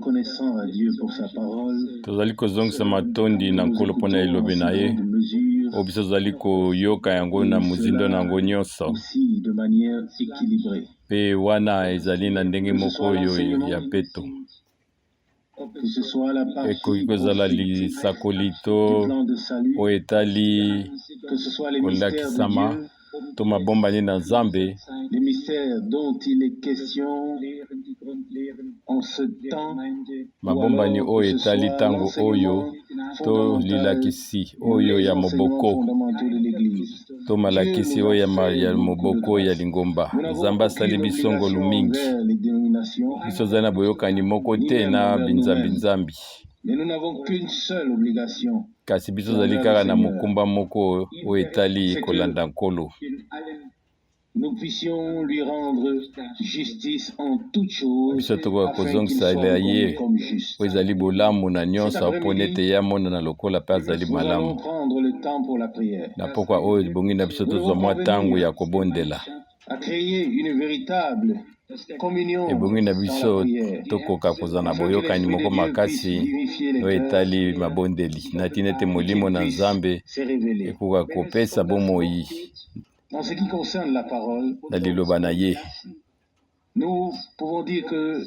reconnaissants à Dieu pour sa parole. tozali kozongisa matondi na nkolo mpona elobi na ye oyo biso tozali koyoka yango na mozindo na yango nyonso Aussi de manière équilibrée. mpe wana ezali na ndenge moko oyo ya peto Que ce soit la partie ekoki kozala lisakoli to du plan de salut, oyo etali que ce soit les mystères de kolakisama Dieu, to mabombani na nzambe les mystères dont il est question en ce temps, mabombani oyo etali ntango oyo to lilakisi oyo ya moboko fondamentaux de l'Église. to malakisi oyo ya moboko ya lingomba nzambe asali biso ngolu mingi Vers les dénominations, biso ozali na boyokani moko te na binzambi-nzambi mais nous n'avons qu'une seule obligation. kasi biso ozali kaka na mokumba moko oyo etali kolanda nkolo Nous puissions lui rendre justice en toutes choses, biso tokoka afin qu'il kozongisa soit ye reconnu comme juste. oyo ezali bolamu na nyonso mpo nete ye amonana lokola mpe azali Nous allons malamu prendre le temps pour la prière, na pokwa oyo libongi na biso tozwa mwa ntango ya kobondela à créer une véritable communion ebongi na dans la biso prière, tokoka kozala na afin que boyokani l'Esprit moko de Dieu puisse makasi vivifier les oyo cœurs, etali mabondeli na tina ete molimo na nzambe se révéler. ekoka kopesa bomoi En ce qui concerne la parole, na liloba na ye nous pouvons dire que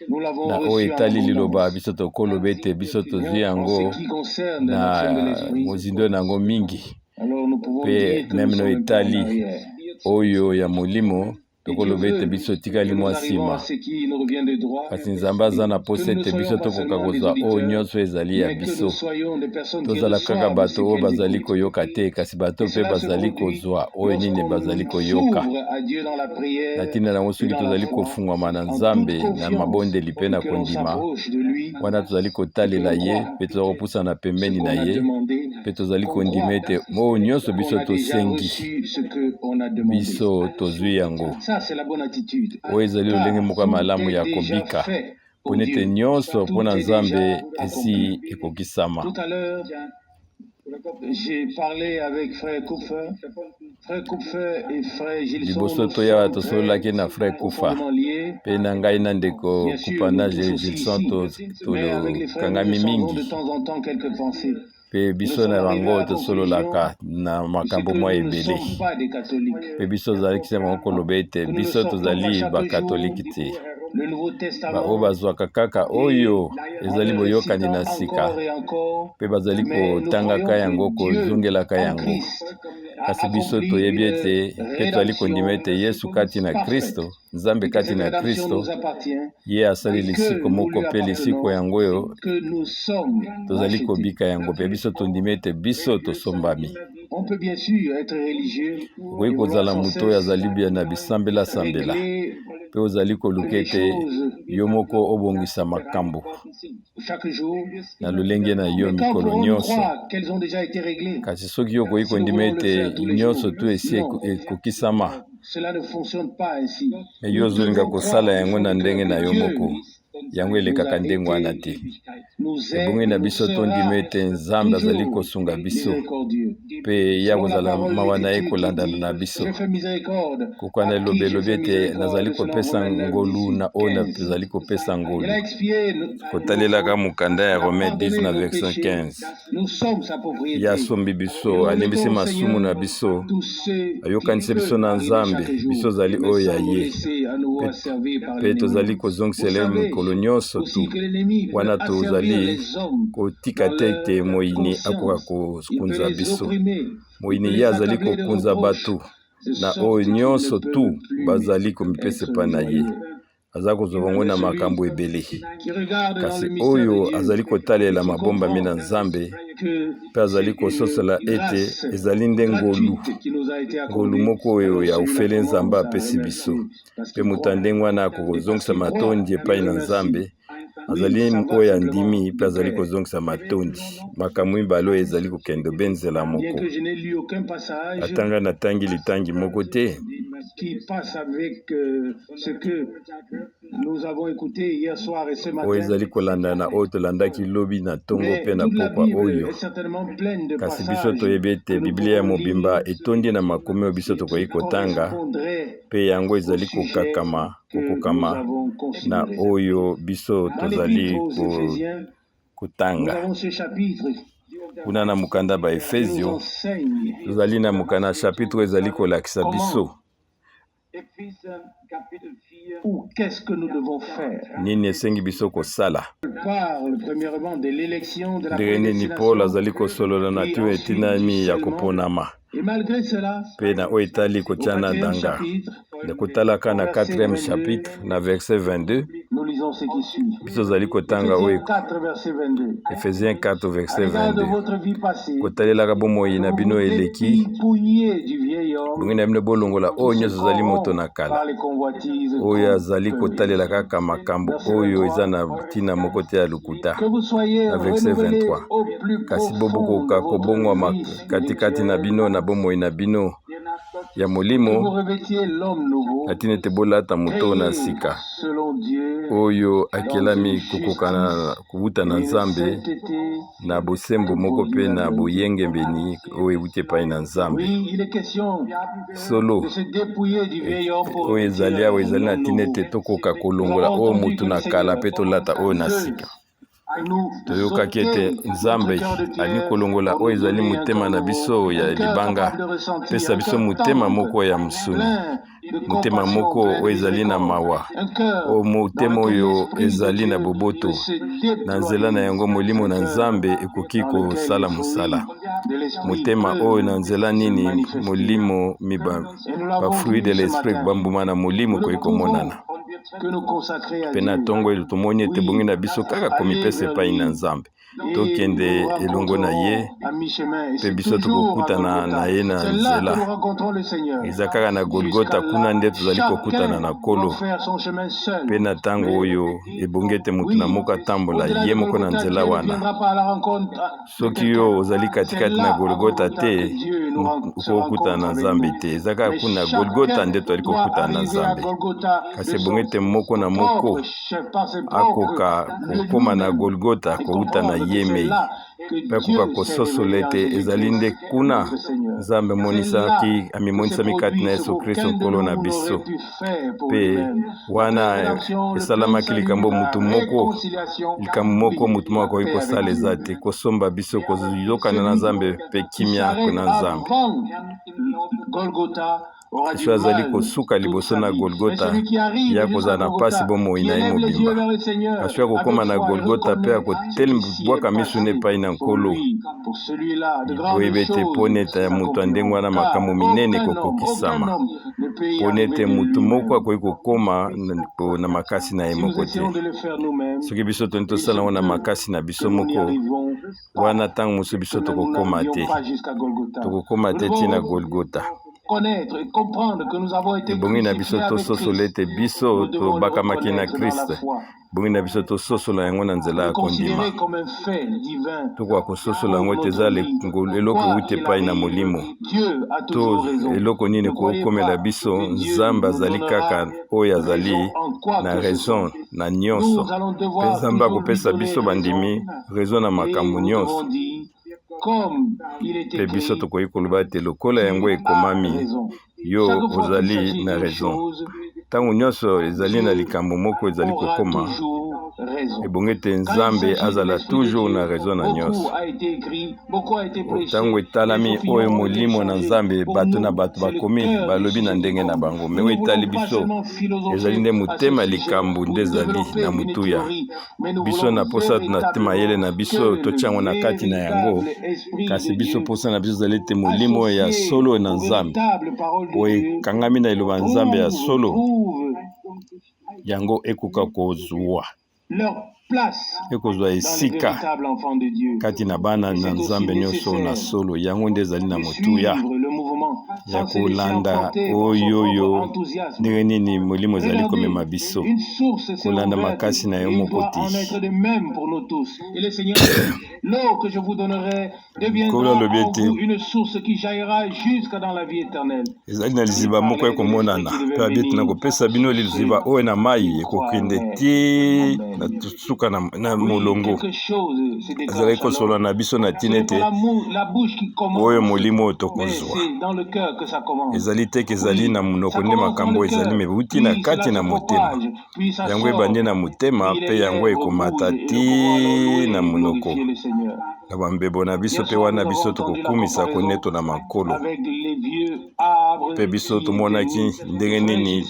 nous l'avons na oyo reçu en etali liloba abondance. biso tokoloba ete biso tozwi Mais en yango ce qui concerne na l'action de l'Esprit, mozindo na yango mingi alors nous pouvons mpe dire que nous meme no sommes un peu en etali arrière. oyo ya molimo tokoloba ete biso Que etikali nous mwa arrivons à nsima ce qui nous revient de droit, kasi nzambe aza na posa ete biso tokoka kozwa oyo nyonso ezali ya mais que biso nous soyons des personnes qui tozala kaka reçoivent ce bato oyo qu'elles bazali écoutent. koyoka te kasi bato Et mpe cela se bazali produit kozwa oyo nini bazali koyoka s'ouvre à Dieu dans la na prière ntina nango et soki dans la tozali foi, kofungwama na en nzambe toute na confiance mabondeli mpe na que l'on kondima s'approche de lui, wana tozali kotalela ye mpe tozali kopusana ce pembeni na qu'on a ye demandé, mpe tozali qu'on kondima croit ete oyo nyonso qu'on biso a déjà tosengi reçu ce qu'on a demandé. biso tozwi yango Ça, c'est la bonne attitude. oyo ezali lolenge moko ya Tout malamu est ya déjà kobika fait mpo pour nete Dieu. nyonso Tout mpona est nzambe déjà esi accompli. ekokisama Tout à l'heure, j'ai parlé avec frère Kupfer. Frère Kupfer et frère Gilson liboso nous toya sommes tosololaki na très frère kufa profondément liés. mpe na ngai na ndeko Bien sûr, kupa na nous tous aussi gilson ici. Mais avec les frères, nous tolokangami nous changons mingi de temps en temps quelques pensées. mpe Nous biso sommes na arrivés à bango la conclusion tosololaka na c'est makambo que mwa nous ne ebele sommes pas des catholiques. mpe biso tozalaki bango koloba ete Que nous ne biso sortons pas tozali chaque bakatoliki jour te le Nouveau baoyo Testament bazwaka kaka oyo en ezali le boyokani récitant na sika encore et encore. mpe bazali Mais nous kotangaka croyons yango que Dieu kozongelaka en yango Christ a kasi biso accompli toyebi une ete mpe tozali kondima rédemption ete yesu kati na parfaite. kristo nzambe Et que kati cette na rédemption kristo nous appartient ye asali et que lisiko nous moko lui mpe lisiko appartenons, yango oyo que nous sommes tozali rachetés. kobika yango mpe biso tondimi ete biso tosombami On peut bien sûr être religieux okoki et vouloir kozala sans moto oyo cesse azali bia na bisambela-sambela régler mpe ozali koluka les ete choses yo moko obongisa makambo chaque jour. na lolenge na yo Mais quand mikolo pourrons-nous nyonso croire qu'elles ont déjà été réglées? kasi soki okoki Si nous kondima voulons le ete faire tous les nyonso jours. tu esi Non, ekokisama cela ne fonctionne pas ainsi. me yo Nous ozolinga devons kosala croire yango na ndenge na yo que moko yango Dieu nous elekaka a ndenge wana te été, nous ebongi est na et nous biso sera tondima ete nzambe azali toujours kosunga biso miséricordieux. mpe ya Selon la kozala parole mawa na ye d'écriture qui kolandana dit, na biso je fais miséricorde kokwana à qui je elobi fais ete miséricorde, nazali selon kopesa Romains 9, ngolu na oyo 15. nazali kopesa Il ngolu a expié nos kotalelaka fautes, mokanda ya il a Romains pardonné 19 nos verset péchés, 15 nous sommes sa ye propriété. asombi Et biso nous alimbisi remettons au masumu na Seigneur biso tous ceux ayokanisi qui biso peuvent na arriver nzambe chaque jour, biso ozali mais oyo ya sans nous ye laisser à nouveau asservir par mpe l'ennemi. tozali Vous kozongisela ye savez mikolo nyonso aussi tu que l'ennemi peut wana asservir tozali les hommes kotika dans te ete leur moyini akoka conscience. Il peut kokunza les biso opprimer, il peut moyini ye les azali accabler de kokunza reproches, bato de na sorte oyo qu'ils ne nyonso peuvent tu plus bazali komipesa être epai na ye joyeux. aza kozwa bango Mais na celui makambo ebele qui regarde dans kasi le mystère de oyo Dieu, azali kotalela il mabombami na comprend nzambe que mpe azali c'est kososola une ete grâce ezali nde ngolu gratuite qui nous a été ngolu accordée. moko oyo Alors ya celui-là ofele nzambe commence à apesi biso remercier parce mpe qu'il moto croit. ya ndenge wana Et parce akokozongisa qu'il croit, matondi il epai na remercie. nzambe Oui, azali ça va oyo simplement andimi mpe de azali pair. kozongisa matondi makambo mibale oyo ezali kokende obe nzela Bien moko que je n'ai lu aucun passage atanga natangi litangi moko te qui passe avec ce que nous avons écouté hier soir et ce matin. oyo ezali kolanda na oyo tolandaki lobi na ntongo mpe na pokwa oyo kasi biso toyebi ete biblia ya mobimba etondi na makomi oyo biso tokoki kotanga mpe yango ezali kokokama na oyo biso tozali kotanga kuna na mokanda ba Efesio tozali na mokanda chapitre ezali kolakisa biso ou qu'est-ce que nous devons faire. Nini esengi biso kosala. Parle premièrement de l'élection de la prédestination. Paul azali kosolola na tu etinami ya koponama. Et malgré cela, pe na oyo etali kotia na danga de kotalaka na 4e chapitre na verset 22 nous lisons ce qui suit. biso zali kotanga oyo Ephésiens 4 verset 22 kotalelaka bomoi na bino eleki bongi na bino bolongola oyo nyonso ezali moto na kala oyo azali kotalela kaka makambo oyo eza na ntina moko te ya lokuta na verset 23 kasi bobokoka kobongwama katikati na bino na bomoi na bino ya molimo atina ete bolata moto na sika oyo akelami kokokana kubuta na Nzambe na bosembo moko pe na boyengembeni oyo euti epai na Nzambe solo oyo ezali awa ezali na ntina ete tokoka kolongola oyo motu na kala pe tolata oyo na sika toyokaki ete Nzambe ali kolongola oyo ezali motema na biso ya libanga pesa biso motema moko ya mosuni motema moko oyo ezali na mawa o motema oyo ezali na boboto na nzela na yango molimo na Nzambe ekoki kosala mosala motema oyo na nzela nini molimo ba fruit de l'esprit bambuma na molimo koki komonana pe na ntongo oyo tomoni ete bongi na biso kaka komipesa epai na Nzambe tokende elongo na ye mpe biso tokokutana na ye na nzela eza kaka na Golgota kuna nde tozali kokutana na Nkolo mpe na ntango oyo ebongi ete motu na moko atambola ye moko na nzela wana soki yo ozali katikati na Golgota te okokutana na Nzambe te eza kaka kuna Golgota nde tozali kokutana na Nzambe kasi ebongi ete moko na moko akoka kokoma na Golgota kouta na ye mei mpe akoka kososola ete ezali nde kuna Nzambe amimonisami kati na Yesu Kristo Nkolo na biso mpe wana esalamaki likambo mutu moko mutu moko akoki kosala eza te kosomba biso kozokana na Nzambe mpe kimia na Nzambe Yesu azali kosuka liboso na Golgota ya kozala na pasi bomoi na ye mobimba kasi akokoma na Golgota mpe akotelembwaka miso na epai na Nkolo boyeba ete pona ete ya moto ya ndenge wana makambo minene kokokisama pona ete motu moko akoki kokoma na makasi na ye moko te soki biso toni tosala ngo na makasi na biso moko wana ntango mosusu biso tokokoma te ntina Golgota ebongi na biso tososola ete biso tobakamaki na Kristo bongi na biso tososola yango na nzela ya kondima tokoka kososola yango ete eza eloko euti epai na molimo to eloko nini kokomela biso Nzambe azali kaka oyo azali na raison na nyonso mpe Nzambe akopesa biso bandimi raison na makambo nyonso mpe biso tokoki koloba ete lokola yango ekomami yo ozali na raison ntango nyonso ezali na likambo moko ezali kokoma ebongi ete Nzambe azala toujours na raison na nyonso ntango etalami oyo molimo na Nzambe bato na bato bakomi balobi na ndenge na bango me oyo etali biso ezali nde motema likambo nde ezali na motuya biso na posa na te mayele na biso totiango na kati na yango kasi biso posa na biso ezali ete molimo oyo ya solo na Nzambe oyo ekangami na eloba Nzambe ya solo yango ekoka kozwa ekozwa esika kati na bana na Nzambe nyonso na solo yango nde ezali na motuya ya kolanda oyoyo ndenge nini molimo ezali komema biso kolanda makasi na yo moko ti Nkolo alobi ete ezali na liziba moko ekomonana mpe abi ete nakopesa bino liziba oyo na mai ekokende ti na suka na molongo ezalaki kosola na biso na ntina ete oyo molimo oyo tokozwa ezali teke ezali na monoko nde makambo ezali meuti na kati na motema yango ebandi na motema mpe yango ekomata ti na monoko na bambebo na biso mpe wana biso tokokumisa koneto na makolo mpe biso tomonaki ndenge nini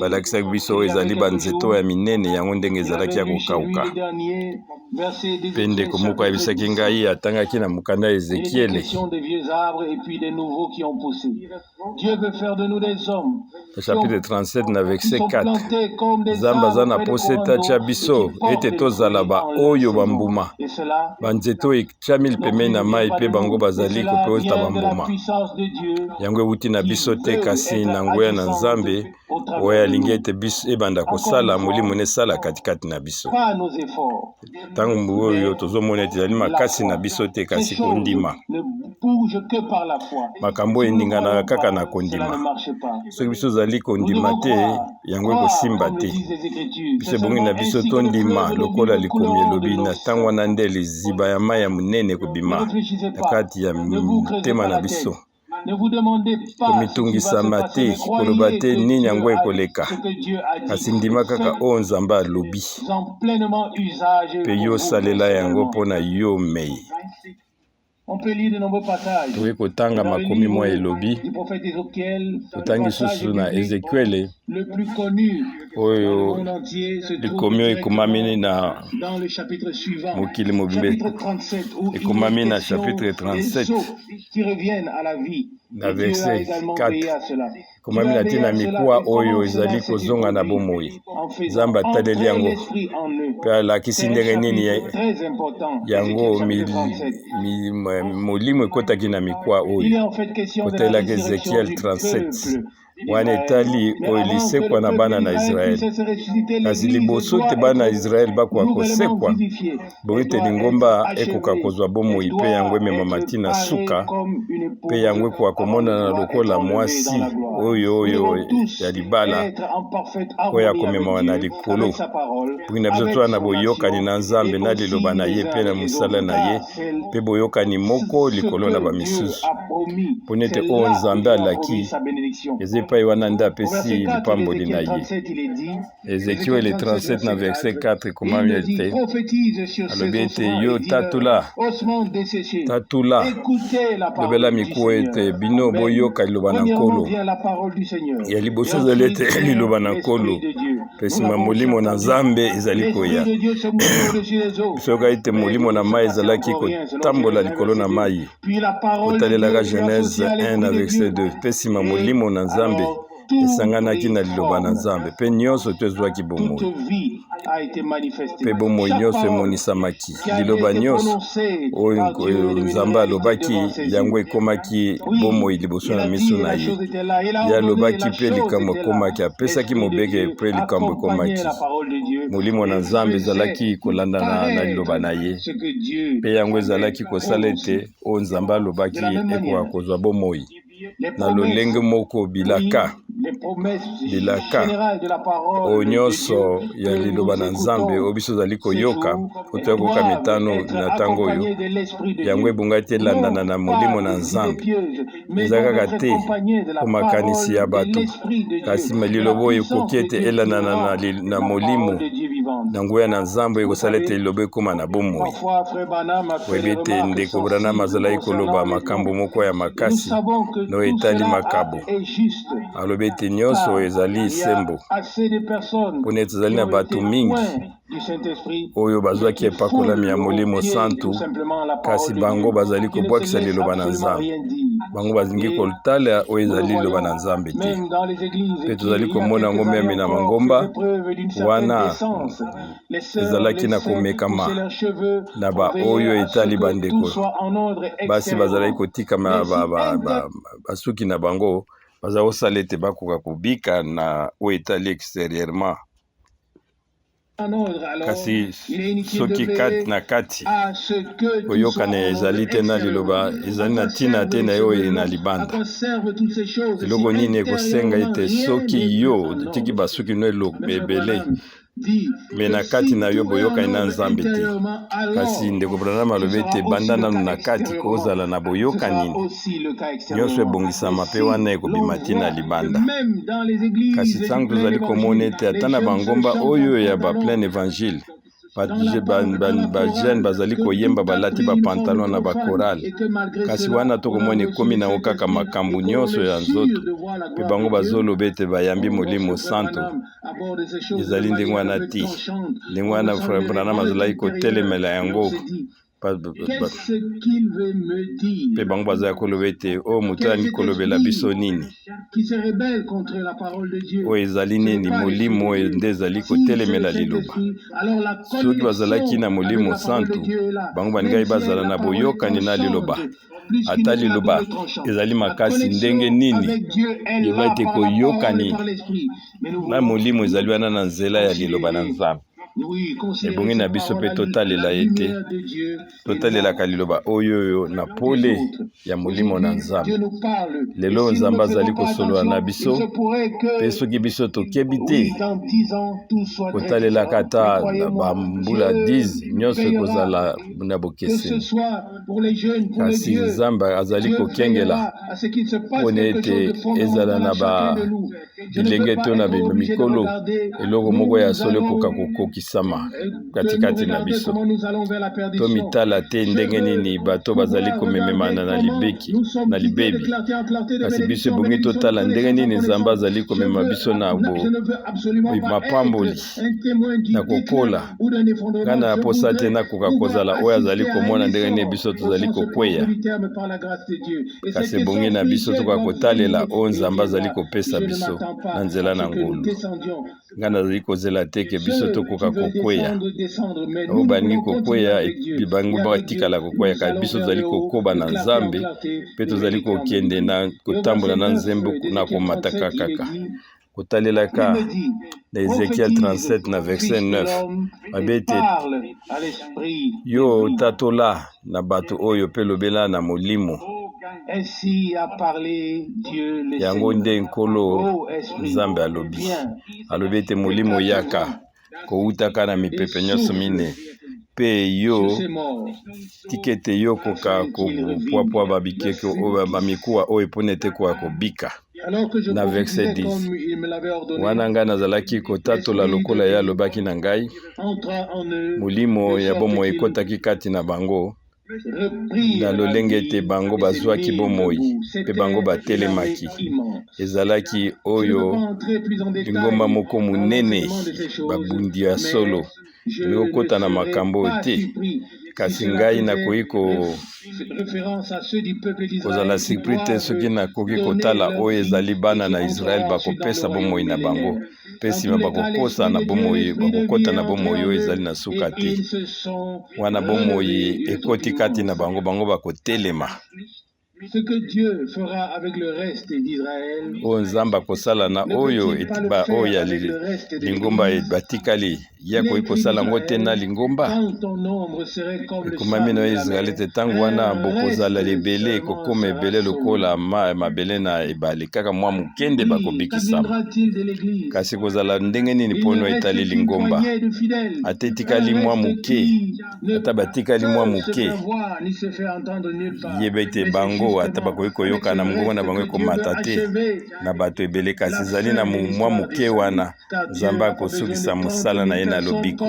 balakisaki biso oyo ezali banzeto ya minene yango ndenge ezalaki ya kokauka mpe ndeko moko ayebisaki ngai atangaki na mokanda ya Ezekiele chapitre 37 na verset 4 Nzambe aza na posa ete atya biso ete tozala baoyo bambuma banzeto etiamili pembeni na mai mpe bango bazali kopesa bambuma yango ewuti na biso te kasi na nguya na Nzambe oyo alingi ete biso ebanda kosala molimo nesala katikati na biso ntango oyo tozomona ete ezali makasi na biso te kasi kondima makambo eninganaka kaka na kondima soki biso ozali kondima te yango ekosimba te biso ebongi na biso tondima lokola likomi elobi na ntango wana nde liziba ya mai ya monene ekobima na kati ya motema na biso komitungisama te koloba te nini yango ekoleka kasi ndima kaka oyo Nzambe alobi mpe yo salela yango mpo na yo mei toye kotanga makomi mwa elobi totangi susu na Ezekiele oyo likomi oyo ekomami na mokili mobimbe ekomami na chapitre 37 na verset 4 ekomami na ntina mikuwa oyo ezali kozonga na bomoi Nzambe ataleli yango mpe alakisi ndenge nini yango molimo ekotaki na mikuwa oyo kotalelaki Ezekiel 37 wana etali oyo lisekwa na bana na Israeli kasi liboso te bana ya Israeli bakoka kosekwa bongo ete lingomba ekoka kozwa bomoi mpe yango ememama ti na suka mpe yango ekoka komonana lokola mwasi oyo ya libala oyo akomemama na likolo bongi na biso toza na boyokani na Nzambe na liloba na ye mpe na mosala na ye mpe boyokani moko likolo na bamisusu mpona ete oyo Nzambe alaki eza epai wana nde apesi lipamboli na ye Ezekiel 37 na verset 4 ekomami ete alobi ete yo tatula lobela mikuwa ete bino boyoka liloba na nkolo ya liboso ezali ete liloba na nkolo mpe nsima molimo na Nzambe ezali koya bisoka ete molimo na mai ezalaki kotambola likolo na mai kotalelaka Genèse 1 na verset 2 mpe nsima molimo na Nzambe esanganaki na liloba na Nzambe mpe nyonso tozwaki bomoi mpe bomoi nyonso emonisamaki liloba nyonso oyo Nzambe alobaki yango ekomaki bomoi liboso na miso na ye ye alobaki mpe likambo ekomaki apesaki mobeke mpe likambo ekomaki molimo na Nzambe ezalaki kolandana na liloba na ye mpe yango ezalaki kosala ete oyo Nzambe alobaki ekoka kozwa bomoi na lolenge moko bilaka oyo nyonso ya liloba na Nzambe oyo biso ozali koyoka otoya koyoka mitano na ntango oyo yango ebongaki te elandana na molimo na Nzambe eza kaka te po makanisi ya bato kasi liloba oyo ekoki ete elandana na molimo na nguya na Nzambe ekosala ete liloba ekoma na bomoi oyebi ete ndeko Branham azalaki koloba makambo moko ya makasi no etali makabo alobi ete nyonso ezali sembo mpona ete ezali na bato mingi oyo bazwaki epakolami ya molimo santu kasi bango bazali kobwakisa liloba na nzambe bango bazingi kotala oyo ezali liloba na nzambe te mpe tozali komona yango meme na mangomba wana ezalaki na komekama na baoyo etali bandeko basi bazalaki kotikama basuki na bango baza kosala ete bakoka kobika na oyo etali extérieurement kasi soki kati na kati koyokana ezali te na liloba ezali na ntina te na yo na libanda eloko nini ekosenga ete soki yo otiki basuki no ebele me na kati na yo boyokani na nzambe te kasi ndeko Branham alobi ete banda nanu na kati kozala na boyokani nyonso ebongisama mpe wana ekobima te na libanda kasi ntango tozali komona ete ata na bangomba oyo ya baplein évangile bajene bazali koyemba balati bapantalon na bakorale kasi wana tokomona ekomi nango kaka makambo nyonso ya nzoto mpe bango bazoloba ete bayambi molimo santo ezali ndenge wana ti ndenge wana frère Branham azalaki kotelemela yango mpe bango bazali koloba ete oyo moto alingi kolobela biso nini oyo ezali nini molimo oyo nde ezali kotelemela liloba soki bazalaki na molimo santu bango balingaki bazala na boyokani na liloba ata liloba ezali makasi ndenge nini yeba ete koyokani na molimo ezali wana na nzela ya liloba na nzambe ebongi na biso mpe totalela ete totalelaka liloba oyo na pole ya molimo na nzambe lelo nzambe azali kosolola na biso mpe soki biso tokebi te kotalelaka ata bambula 10 nyonso ekozala na bokeseni kasi nzambe azali kokengela mpona ete ezala na bilenge to na mikolo eloko moko ya solo ekoka kokokisama katikati na biso to mitala te ndenge nini bato bazali komememana na libebi kasi biso ebongi totala ndenge nini nzambe azali komema biso na mapamboli na kokola ngana ya posa te nakoka kozala oyo azali komona ndenge nini biso tozali kokweya kasi ebongi na biso tokoka kotalela oyo nzambe azali kopesa biso na nzela na ngolu ngana azali kozela teke biso tokoka kokweya oyo balingi kokweya bango batikala kokweya kasi biso tozali kokoba na nzambe mpe tozali kokende na kotambola na nzembo na komata kaka kotalelaka na Ezekiel 37 na verset 9 babete yo tatola na bato oyo mpe lobela na molimo yango nde nkolo nzambe alobi ete molimo yaka koutaka na mipepe nyonso mine mpe yo tikete yo koka kopwapwa bamikuwa oyo mpona ete koka kobika na verset 10 wana ngai nazalaki kotatola lokola ye alobaki na ngai molimo ya bomoi ekotaki kati na bango na lolenge ete bango bazwaki bomoi mpe bango batelemaki ezalaki oyo lingomba moko monene babundi ya solo ekokota na makambo te kasi ngai nakoki kozala surpris te soki nakoki kotala oyo ezali bana na Israel bakopesa bomoi na bango mpe nsima bakokota na bomoi oyo ezali na suka te wana bomoi ekoti kati na bango bakotelema oyo nzambe akosala na oyo ya lingomba batikali ye akoki kosala yango te na lingomba ekomami na Israele te ntango wana bokozala lebele ekokoma ebele lokola mabele na ebale kaka mwa mokende bakobikisama kasi kozala ndenge nini mpono etali lingomba ata etikali mwa moke ata batikali mwa moke yeba ete bango bango ata bakoki koyoka na mongongo na bango ekomata te na bato ebele kasi ezali na mwa moke wana nzambe akosukisa mosala na ye na lobiko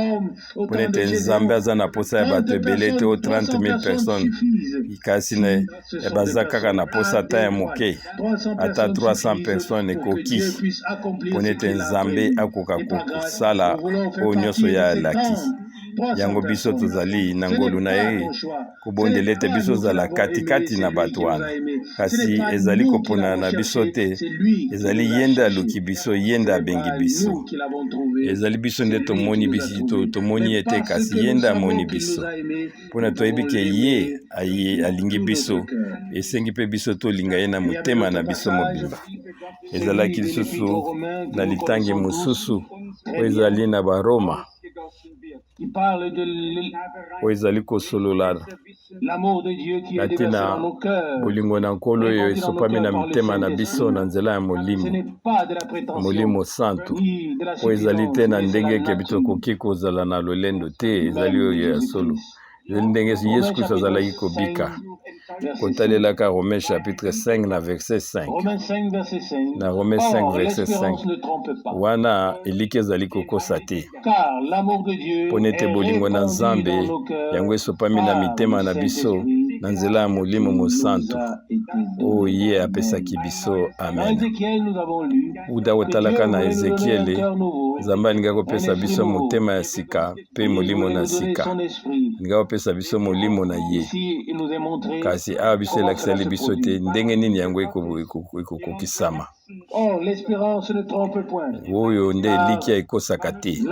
mpo ete nzambe aza na posa ya bato ebele te o 30,000 personnes kasi baza kaka na posa ata ya moke ata 300 personnes ekoki mpo ete nzambe akoka kosala oyo nyonso ya alaki yango biso tozali na ngolu na ye kobondela ete biso ozala katikati na bato wana kasi ezali kopona na biso te ezali ye nde aluki biso ye nde abengi biso ezali biso nde tomoni ye te kasi ye nde amoni biso mpona toyebi ke ye alingi biso esengi mpe biso tolinga ye na motema na biso mobimba ezalaki lisusu na litangi mosusu oyo ezali na baroma oyo ezali kosolola ntina bolingo na nkolo oyo esopami na mitema na biso na nzela ya molimo santu oyo ezali te na ndenge eke biso tokoki kozala na lolendo te ezali oyo ya solo ezali ndenge yesu kristo azalaki kobika kotalelaka Romains chapitre 5 na verset 5 na Romains 5 verset 5 wana eliki ezali kokosa te mpo nete bolingo na nzambe yango esopami na mitema na biso na nzela ya molimo mosantu oyo ye apesaki biso amen uda kotalaka na ezekiele nzambe alingi kopesa biso motema ya sika mpe molimo na sika alingi kopesa biso molimo na ye kasi awa biso elakisali biso te ndenge nini yango ekokokisama oyo nde eliki ekosaka te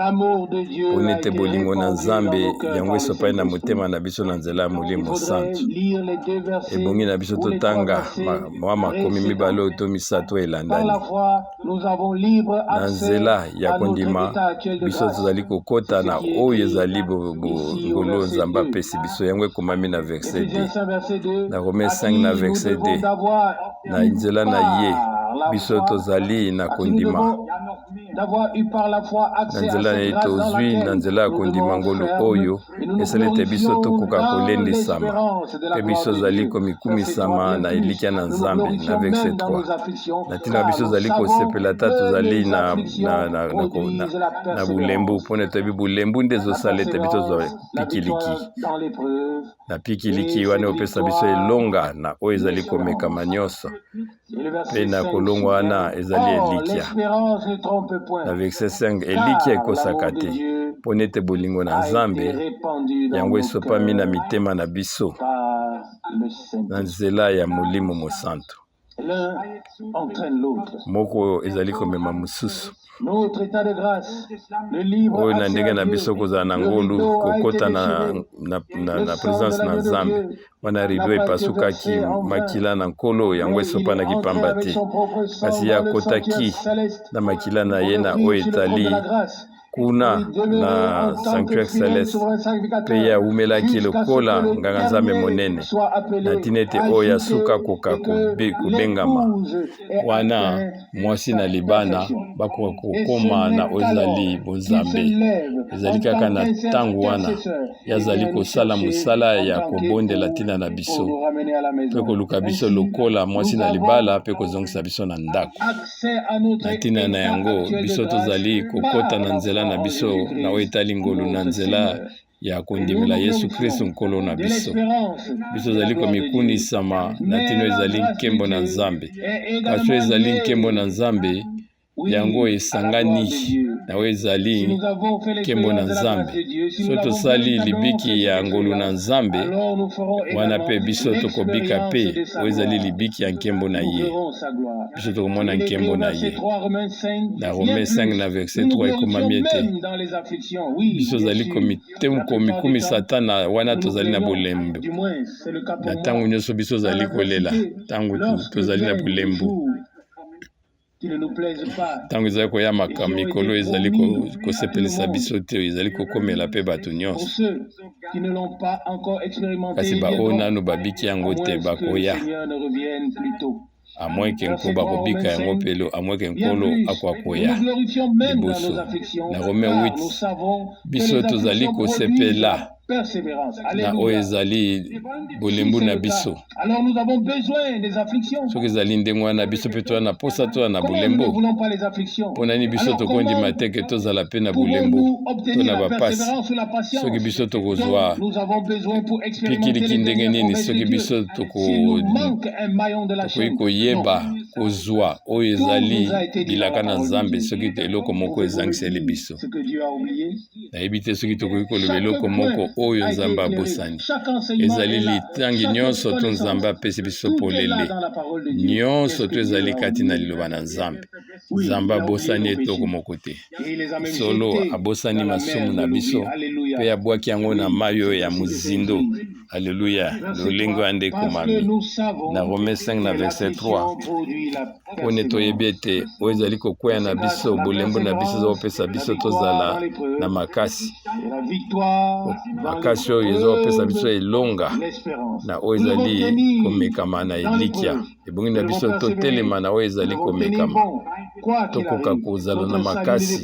mpo nete bolingo na nzambe yango esopani na motema na biso na nzela ya molimo santu ebongi na biso totanga mwa makomi mibale oyo to misato elandani na nzela ya kondima biso tozali kokota na oyo ezali ngolo nzambe apesi biso yango ekomami na verset 2 na Romains 5 na verset 2 na nzela na ye biso tozali na kondima na nzela na ye tozwi na nzela ya kondima ngolu oyo esali ete biso tokoka kolendisama mpe biso tozali komikumisama na elikya na nzambe na verset 3 na ntina biso tozali kosepela ata tozali na bulembu mpona toyebi bulembu nde ezosala ete biso tozwa pikiliki na pikiliki wana opesa biso elonga na oyo ezali komekama nyonso mpe na kolongwa wana ezali elikya na verset 5 elikya ekosaka te mpo nete bolingo na nzambe yango esopami na mitema na biso na nzela ya molimo mosantu moko ezali komema mosusu oyo na ndenge na biso kozala na ngolu kokota na présence na nzambe wana rido epasukaki makila na nkolo yango esopanaki pamba te kasi ye akotaki na makila na ye na oyo etali kuna na sanctuaire céleste mpe ye awumelaki lokola nganga nzambe monene na ntina ete oyo asuka koka kobengama wana mwasi na libana bakoka kokóma na oyo ezali bonzambe ezali kaka na ntango wana ye azali kosala mosala ya kobondela ntina na biso mpe koluka biso lokola mwasi na libala mpe kozongisa biso na ndako na ntina na yango biso tozali kokota na nzela na biso na oyo etali ngolu na nzela ya kondimela Yesu Kristo nkolo na biso tozali komikunisama na ntina ezali nkembo na nzambe kasi ezali nkembo na nzambe yango esangani na oyo ezali nkembo na nzambe so tosali libiki ya ngolu na nzambe wana mpe biso tokobika mpe oyo ezali libiki ya nkembo na ye biso tokomona nkembo na ye na Romains 5 na verset 3 ekomami ete biso tozali komikumisa ata na wana tozali na bolembu na ntango nyonso biso tozali kolela ntango tozali na bolembu ntango ezali koyamaka mikolo ezali kosepelisa biso te ezali kokomela mpe bato nyonso kasi baoyo nano babiki yango te bakoya amweke nko bakobika yango pelo amweke nkolo akwakoya liboso na Romains 8 biso tozali kosepela na oyo ezali bolembu na biso. Alors nous avons besoin des afflictions. Soki ezali ndenge wana biso mpe toza na posa toza na bulembo. Mpona nini biso tokondima te ke tozala mpe na bulembo to na bapasi. Soki biso tokozwa pikiliki ndenge nini soki biso tokoki koyeba kozwa oyo ezali bilaka na Nzambe soki eloko moko ezangiseli biso. Nayebi te soki tokoki koloba eloko moko oyo Nzambe abosani. Ezali litangi nyonso to Nzambe apesi biso polele. Nyonso to ezali kati na liloba na Nzambe. Nzambe abosani etoko moko te. Solo abosani masumu na biso mpe abwaki yango na mai oyo ya mozindo. Alléluia. Lolengo ande komami. Na Romains 5 na verset 3. Pone toyebi ete oyo ezali kokwea na biso bolembo na biso ezopesa biso tozala na makasi. Makasi oyo ezopesa biso elonga na oyo ezali komekama na elikya. Ebongi na biso totelema na oyo ezali komekama. Tokoka kozala na makasi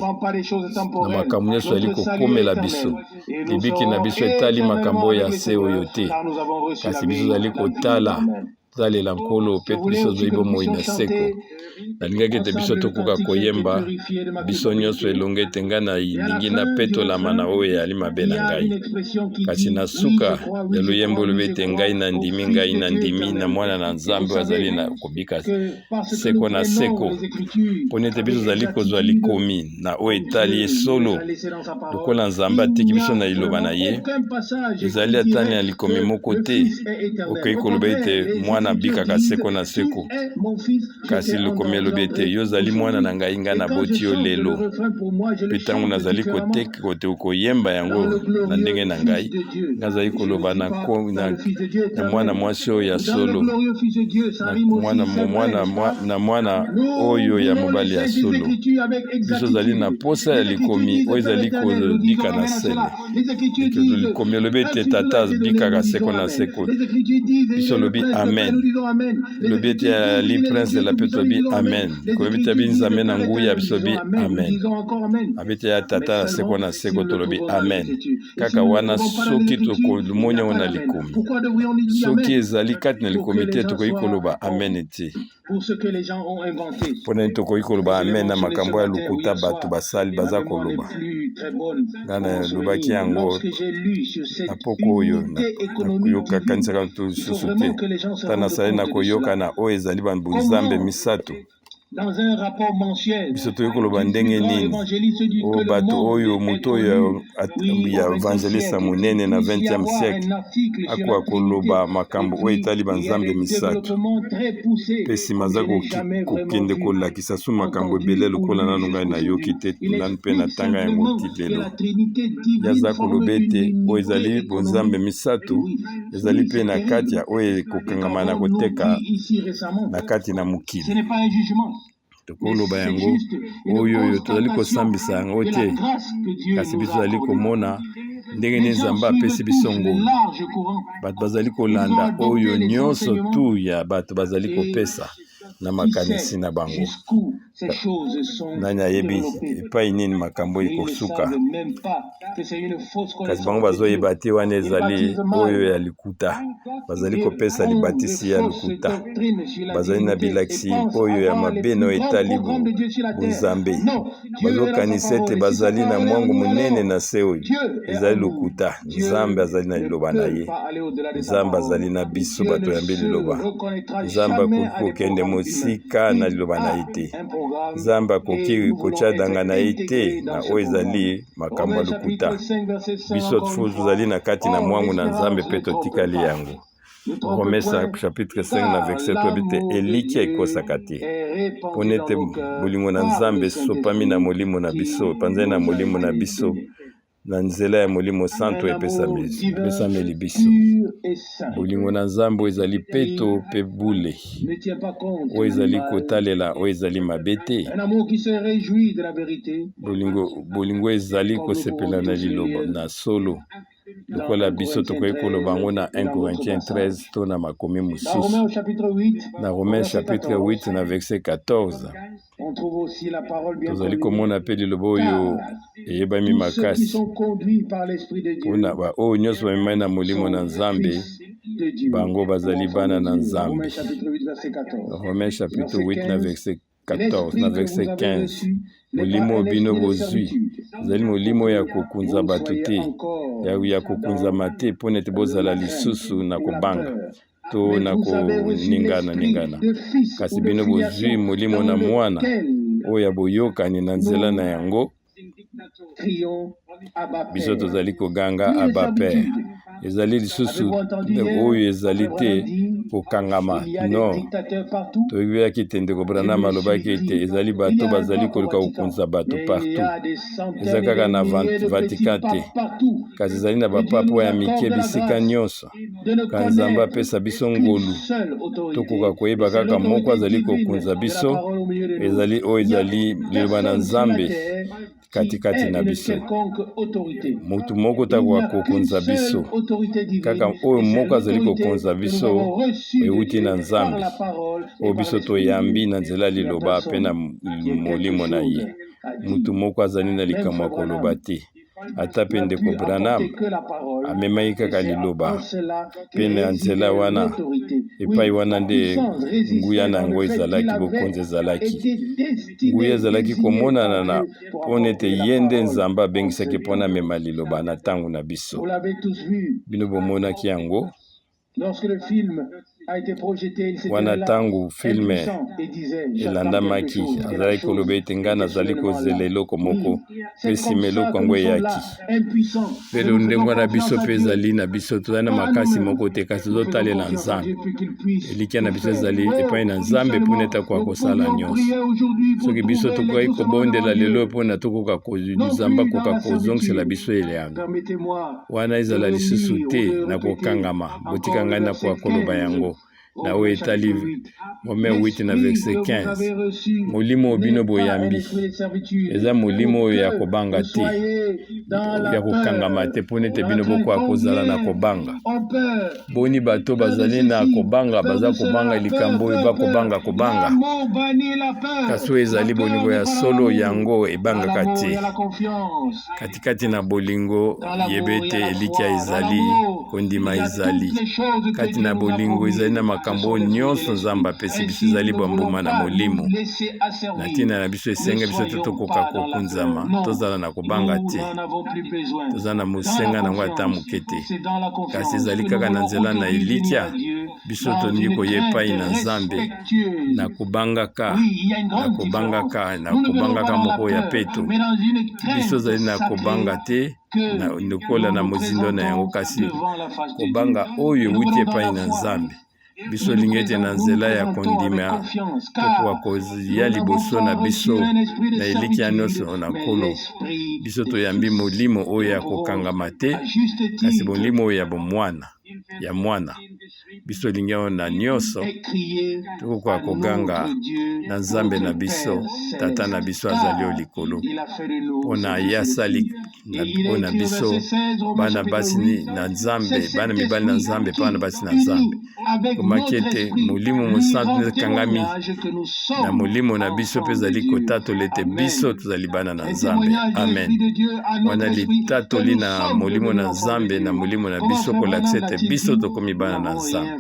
na makambo nyonso ezali kokomela biso. Libiki na biso etali makambo ya se oyo te. Kasi biso ezali kotala zalela nkolo pe biso zoi bomoi na seko. Nalingaki ete biso tokoka koyemba biso nyonso elonge ete nga na iningi na petolama na oyo eyali mabe na ngai. Kasi na suka ya luyembo olobi ete ngai na ndimi na mwana na Nzambe azali na kobika seko na seko. Poni ete biso zali kozwa likomi na oyo etali ye solo lokola Nzambe atiki biso na liloba na ye. Ezali atani ya likomi moko te okoki koloba ete mwana bikaka seko na seko. Kasi lokomi elobi ete yo zali mwana na ngai nga na boti yo lelo. Mpe ntango nazali koteka kote okoyemba yango na ndenge na ngai. Nazali koloba na mwana mwasi oyo ya solo. Na mwana oyo ya mobali ya solo. Biso zali na posa ya likomi oyo ezali kobika na sele. Likomi elobi ete tata bikaka seko na seko. Biso lobi amen. Lobi ete ya li prince de la paix lobi amen. Koyebi te abi Nzambe na nguya biso lobi amen. Abete ya tata na seko na seko to lobi amen. Kaka wana soki tokomonya wana likomi. Soki ezali kati na likomi te tokoki koloba amen ete. Pona tokoki koloba amen na makambo ya lokuta bato basali baza koloba. Ngana lobaki yango na poko oyo nakoyoka kanisaka susu te. Tana sali na koyoka na oyo ezali banzambe misato. Biso toyei koloba ndenge nini o bato oyo moto oyo ya evangelista monene na 20e siècle akwa koloba makambo oyo etali banzambe misato mpe nsima aza kokende kolakisa so makambo ebele lokola nano ngai nayoki te nanu mpe natanga yango ti lelo yaza koloba ete oyo ezali bonzambe misato ezali mpe na kati ya oyo ekokangama na koteka na kati na mokili. Tokoloba yango oyo tozali kosambisa yango te kasi biso tozali komona ndenge nini Nzambe apesi biso ngolu bato bazali kolanda oyo nyonso tu ya bato bazali kopesa na makanisi na bango. Nani ayebi epai nini makambo ekosuka kasi bango bazoyeba te wana ezali oyo ya likuta bazali kopesa libatisi ya likuta bazali na bilakisi oyo ya mabe na etali bunzambe bazokanisa ete bazali na mwangu munene na se oyo ezali lokuta. Nzambe azali na liloba na ye. Nzambe azali na biso bato yambe liloba. Nzambe akoki kokende mosika na liloba na ye te. Nzambe akoki kotya na ye te na oyo ezali makambo ya lokuta. Biso tozali na kati na mwangu na Nzambe mpe totikali yango. Romains chapitre 5 na verset 3 bite elikya ekosaka te pona ete bolingo na Nzambe esopami na molimo na biso epanzani na molimo na biso na nzela ya molimo santo epesameli biso. Bolingo na Nzambe oyo ezali peto mpe bule oyo ezali kotalela oyo ezali mabe te. Bolingo ezali kosepela na liloba na solo lokola biso tokoki koloba yango na 1 Corinthiens 13 to na makomi Dans mosusu. Romains au chapitre 8, Na Romains chapitre 8 na verset 14 on trouve aussi la parole bien tozali connue. komona mpe liloba oyo eyebami Tous ceux qui makasi sont conduits par l'Esprit de Dieu mpona baoyo nyonso bamemai na molimo na sont Nzambe fils de Dieu. bango bazali Enfants bana de na Dieu. Nzambe. Romains chapitre 8, verset 14. Romains chapitre Verset 8 na 15, verset 14 na l'esprit que verset vous avez 15 reçu n'est pas molimo un bino esprit de bozwi servitude. ezali molimo ya kokunza Vous bato soyez te encore ya kokunzama te mpo nete bozala lisusu na ou la kobanga peur. to Mais na vous avez reçu l'esprit koningana de fils kasi ou de bino bozwi filiation molimo na dans mwana lequel oyo ya boyokani na nzela na yango crions Abba biso Père. tozali koganga Plus de aba pere servitude. ezali lisusu Avez-vous entendu hier, oyo ezali Frère te Branham dit, kokangama il y a des non dictateurs partout. toyebaki te ndeko Branham alobaki ete ezali bato bazali koluka kokunza bato partout eza kaka na Vatican te kasi ezali na bapapu ya mike bisika nyonso ka Nzambe apesa biso ngolu tokoka koyeba kaka moko azali kokunza biso ezali oyo ezali liloba na Nzambe katikati na biso mutu moko takoka kokunza biso kaka oyo moko azali kokunza biso euti na Nzambe oyo biso toyambi na nzela liloba mpe na molimo na ye mutu moko azali na likambo ya koloba te ata mpe ndeko Branham amemaki kaka liloba mpe na nzela wana epai wana nde nguya na yango ezalaki bokonzi ezalaki nguya ezalaki komonana na mpona ete ye nde Nzambe abengisaki mpona amema liloba na ntango na biso bino bomonaki yango wana ntango filme elandamaki azalaki koloba ete ngai nazali kozela eloko moko mpe nsima eloko yango eyaki mpe ndenge wana biso mpe ezali na biso tozali na makasi moko te kasi tozotalela Nzambe elikya na biso ezali epai na Nzambe mpona ete akoka kosala nyonso soki biso tokoki kobondela lelo mpona tokoka Nzambe akoka kozongisela biso elanga wana ezala lisusu te na kokangama botika ngai nakoka koloba yango na oyo etali Romains 8 na verset 15 molimo oyo bino boyambi eza molimo oyo ya kobanga te ya kokangama te mpona ete bino bokoka kozala na kobanga boni bato bazali na kobanga baza kobanga likambo oyo bakobanga kasi oyo ezali bolingo ya solo yango ebangaka te katikati na bolingo yebe ete elikya ezali kondima ezali kati na bolingo ezali na makambo nyonso Nzambe apesi biso ezali bambuma na molimo na ntina na biso esenge biso te tokoka kokunzama tozala na kobanga te toza na mosenga nango ata moke te kasi ezali kaka na nzela na elikya biso tolingi koya epai na Nzambe na kobangaka moko ya peto biso ezali na kobanga te lokola na mozindo na yango kasi kobanga oyo euti epai na Nzambe biso lingi ete na nzela ya kondima tokoka koya liboso na biso na elikya nyonso na nkolo biso toyambi molimo oyo ya kokangama te kasi molimo oyo ya bomwana ya mwana biso lingi yango na nyonso tokoka koganga na Nzambe na biso tata na biso azali o likolo mpona ye asali mpona biso bana basi na Nzambe bana mibali na Nzambe mpe bana basi na Nzambe komaki ete molimo mosantu ekangami na molimo na biso mpe ezali kotatoli ete biso tozali bana na Nzambe amen wana litatoli na molimo na Nzambe na molimo na biso kolakisa ete biso tokomi bana na Nzambe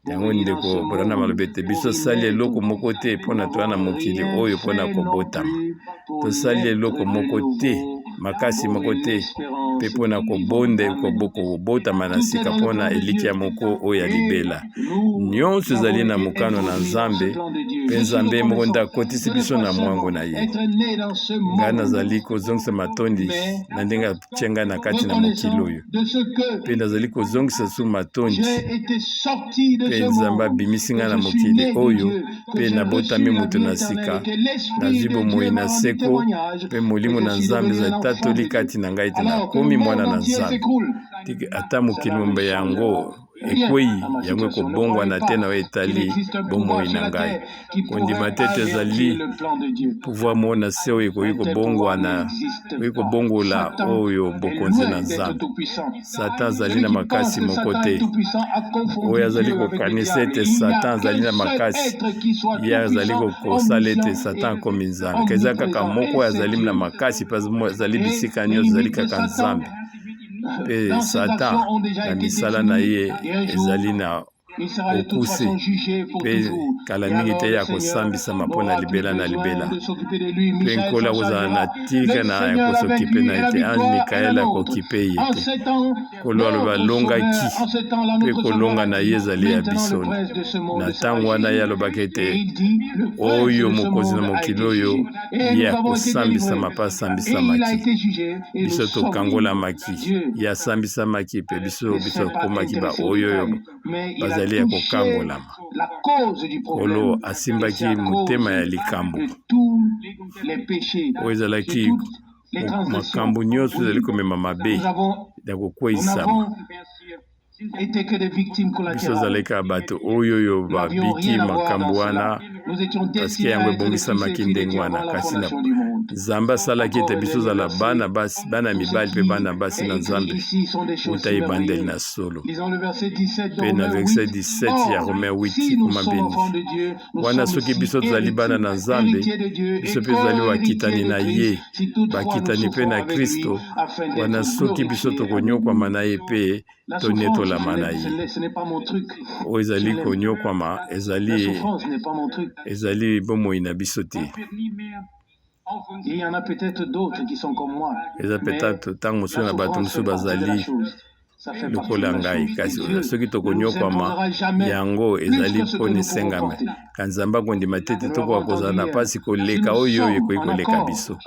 yango ndeko Branham alobi ete biso sali eloko moko te mpona toya na mokili oyo mpona kobotama tosali eloko moko te makasi moko te mpe mpona kobotama na sika mpona elikya moko oyo ya libela nyonso ezali na mokano na Nzambe mpe Nzambe moko nde akotisi biso na mwango na ye ngai nazali kozongisa matondi na ndenge atie ngai na kati na mokili oyo mpe nazali kozongisa su matondi mpe Nzambe abimisi ngai na mokili oyo mpe nabotami moto na sika nazwi bomoi na seko mpe molimo na Nzambe ezali tatoli kati na ngai ete nakomi mwana na Nzambe ata mokili mombe yango ekwei yango ekobongwana te na oyo etali bomoi na ngai kondima te ete ezali pouvoir moko na se oyo ekoki kobongwana oyo ekobongola oyo bokonzi na Nzambe. Satan azali na makasi moko te oyo azali kokanisa ete Satan azali na makasi ye azali kosala ete Satan akomi Nzambe keza kaka moko oyo azali na makasi mpe azali bisika nyonso ezali kaka Nzambe mpe Satan na misala na ye ezali na okuse mpe kala mingi te ya kosambisama mpo na libela na libela mpe nkola kozala na tika na ya kosokipe na ete ange Mikael akokipe ye te kolo aloba alongaki mpe kolonga na ye ezali ya biso na ntango wana ye alobaki ete oyo mokonzi na mokili oyo ye akosambisama mpe asambisamaki biso tokangolamaki ye asambisamaki mpe biso akomaki ba oyo bazali ya kokangolama kolo asimbaki motema ya likambo oyo ezalaki makambo nyonso ezali komema mabe ya kokweyisama biso ezalaki bato oyo babiki makambo wana paske yango ebongisamaki ndenge wana kasi na Nzambe asalaki ete biso ozala bana mibali mpe bana basi na Nzambe uta ebandeli na solo mpe na verset 17 ya Romain 8 koma beni wana soki biso tozali bana na Nzambe biso mpe tozali bakitani na ye bakitani mpe na Kristo wana soki biso tokonyokwama na ye mpe tonetolama na ye oyo ezali konyokwama ezali bomoi na biso te. Il y en a peut-être d'autres qui sont comme moi. Eza peut-être ntango mosusu na bato mosusu bazali lokola ngai kasi soki tokonyokwama yango ezali mpona esengame ka Nzambe akondima te ete tokoka kozala na mpasi koleka oyo ekoki koleka biso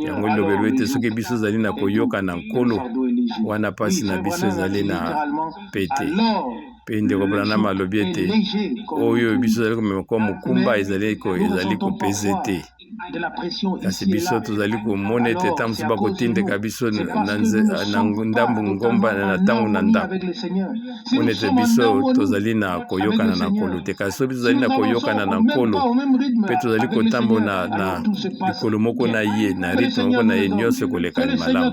yango elobelo ete soki biso ezali na koyoka na nkolo wana mpasi na biso ezali na pete mpe ndeko Branham alobi ete oyo biso ezali komema kwa mokumba ezali kopeze te kasi biso tozali komona ete ntango mosusu bakotindeka biso na ndambu ngomba na ntango na ndako mpona ete biso tozali na koyokana na nkolo te kasi so biso tozali na koyokana na nkolo mpe tozali kotambola na likolo moko na ye na ritme moko na ye nyonso ekoleka malamu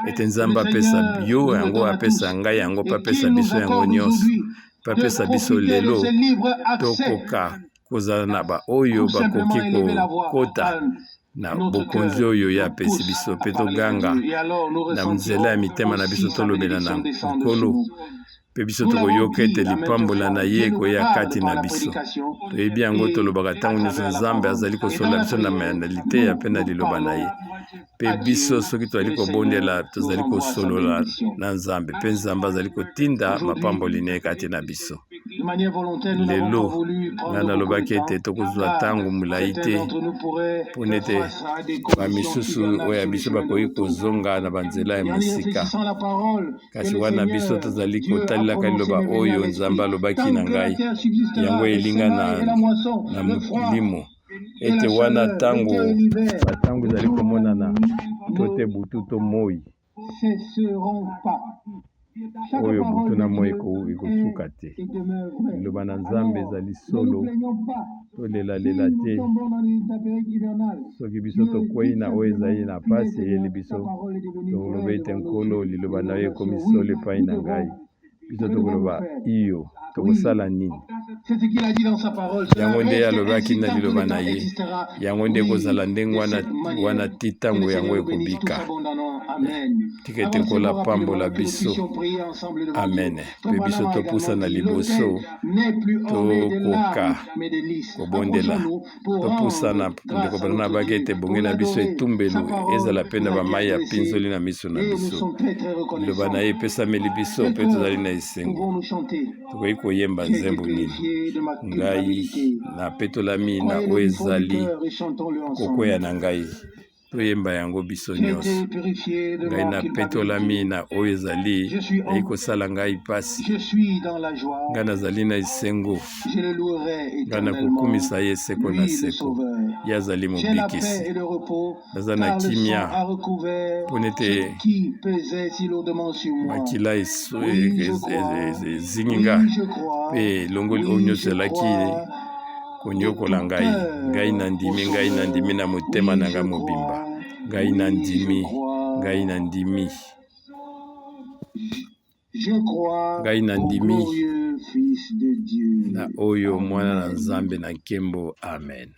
ete Nzambe apesa yo yango apesa ngai yango mpe apesa biso yango nyonso mpe apesa biso lelo tokoka kozala na ba oyo bakoki kokota na bokonzi oyo ya apesi biso mpe toganga na nzela ya mitema na biso tolobela na nkolo mpe biso tokoyoka ete lipambola na ye ekoya kati na biso toyebi yango tolobaka ntango nyonso Nzambe azali kosola biso na mayandalite ya mpe na liloba na ye mpe biso soki tozali kobondela tozali kosolola na Nzambe mpe Nzambe azali kotinda mapamboli na ye kati na biso. Lelo nga nalobaki ete tokozwa ntango molai te mpona ete bamisusu oyo ya biso bakoki kozonga na banzela ya mosika kasi wana biso tozali kotalelaka liloba oyo Nzambe alobaki na ngai yango elinga na molimo ete wana ntango ezali komonana to te butu to moi oyo butu na moi ekosuka te liloba na Nzambe ezali solo tolelalela te soki biso tokwei na oyo ezali na pasi eyeli biso toloba ete nkolo liloba na yo ekomi solo epai na ngai biso tokoloba iyo tokosala nini yango nde alobaki na liloba na ye yango nde kozala ndenge wana ti ntango yango ekobika tika ete nkola pambola biso amen mpe biso topusana liboso tokoka kobondela topusana ndeko Branham abaki ete bonge na biso etumbelu ezala mpe na bamai ya mpinzoli na miso na biso liloba na ye epesameli biso mpe tozali na esengo tokoki koyemba nzembo nini ngai napetolami na oyo ezali kokwea na ngai toyemba yango biso J'ai nyonso. été purifié de Ngai mort qu'il m'a napetolami na oyo ezali Je suis en- ekosala ngai pasi. Je suis dans la joie. Ngai nazali na esengo. Je le louerai Ngai éternellement. nakokumisa ye seko na Lui, le seko. Sauveur. Ye azali J'ai la mobikisi. paix et le repos, Naza na car le sang kimia a recouvert mpo nete ce qui pesait si lourdement sur moi. makila Oui, je crois. ezingi Oui, nga je crois. mpe elongoli oyo Oui, nyonso je ezalaki crois. konyokola ngai. Ngai nandimi, ngai nandimi na motema na ngai mobimba. Ngai nandimi, ngai nandimi. Je crois Ngai au nandimi glorieux Fils de Dieu. na oyo mwana na Amen. Nzambe na nkembo. Amen.